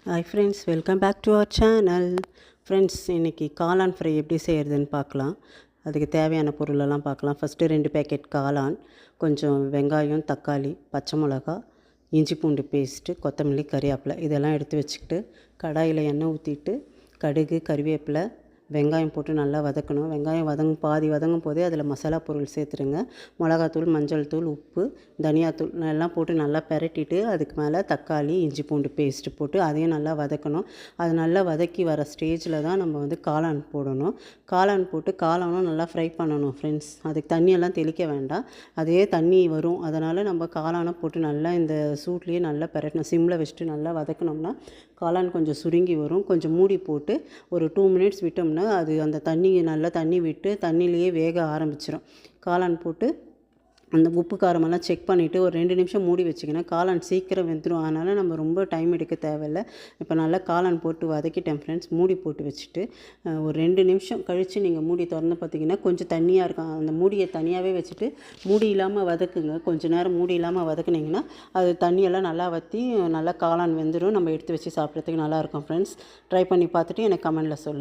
Hi friends, welcome back to our channel. Friends, இன்றைக்கி காளான் fry எப்படி செய்கிறதுன்னு பார்க்கலாம். அதுக்கு தேவையான பொருளெல்லாம் பார்க்கலாம். ஃபஸ்ட்டு 2 பேக்கெட் காளான், கொஞ்சம் வெங்காயம், தக்காளி, பச்சை மிளகா, இஞ்சி பூண்டு பேஸ்ட்டு, கொத்தமல்லி, கறிவேப்பிலை இதெல்லாம் எடுத்து வச்சுக்கிட்டு கடாயில் எண்ணெய் ஊற்றிட்டு கடுகு, கறிவேப்பிலை, வெங்காயம் போட்டு நல்லா வதக்கணும். வெங்காயம் பாதி வதங்கும் போதே அதில் மசாலா பொருள் சேர்த்துருங்க. மிளகாத்தூள், மஞ்சள் தூள், உப்பு, தனியாத்தூள் எல்லாம் போட்டு நல்லா பெரட்டிட்டு அதுக்கு மேலே தக்காளி, இஞ்சி பூண்டு பேஸ்ட்டு போட்டு அதையும் நல்லா வதக்கணும். அது நல்லா வதக்கி வர ஸ்டேஜில் தான் நம்ம காளான் போடணும். காளான் போட்டு காளானும் நல்லா ஃப்ரை பண்ணணும் ஃப்ரெண்ட்ஸ். அதுக்கு தண்ணியெல்லாம் தெளிக்க வேண்டாம், அதே தண்ணி வரும். அதனால் நம்ம காளானை போட்டு நல்லா இந்த சூட்லேயே நல்லா பெரட்டணும். சிம்மில் வச்சுட்டு நல்லா வதக்கினோம்னா காளான் கொஞ்சம் சுருங்கி வரும். கொஞ்சம் மூடி போட்டு ஒரு 2 மினிட்ஸ் விட்டோம்னா அது அந்த நல்லா தண்ணி விட்டு தண்ணியிலேயே வேக ஆரம்பிச்சிடும். காளான் போட்டு அந்த உப்பு காரமெல்லாம் செக் பண்ணிவிட்டு ஒரு 2 நிமிஷம் மூடி வச்சிங்கன்னா காளான் சீக்கிரம் வெந்துடும். அதனால் நம்ம ரொம்ப டைம் எடுக்க தேவையில்லை. இப்போ நல்லா காளான் போட்டு வதக்கிட்டேன் ஃப்ரெண்ட்ஸ். மூடி போட்டு வச்சுட்டு ஒரு 2 நிமிஷம் கழித்து நீங்கள் மூடி திறந்து பார்த்தீங்கன்னா கொஞ்சம் தண்ணியாக இருக்கும். அந்த மூடியை தனியாகவே வச்சுட்டு மூடி இல்லாமல் வதக்குங்க. கொஞ்சம் நேரம் மூடி இல்லாமல் வதக்குனிங்கன்னா அது தண்ணியெல்லாம் நல்லா வற்றி நல்லா காளான் வெந்துடும். நம்ம எடுத்து வச்சு சாப்பிட்றதுக்கு நல்லாயிருக்கும் ஃப்ரெண்ட்ஸ். ட்ரை பண்ணி பார்த்துட்டு எனக்கு கமெண்டில் சொல்லுங்கள்.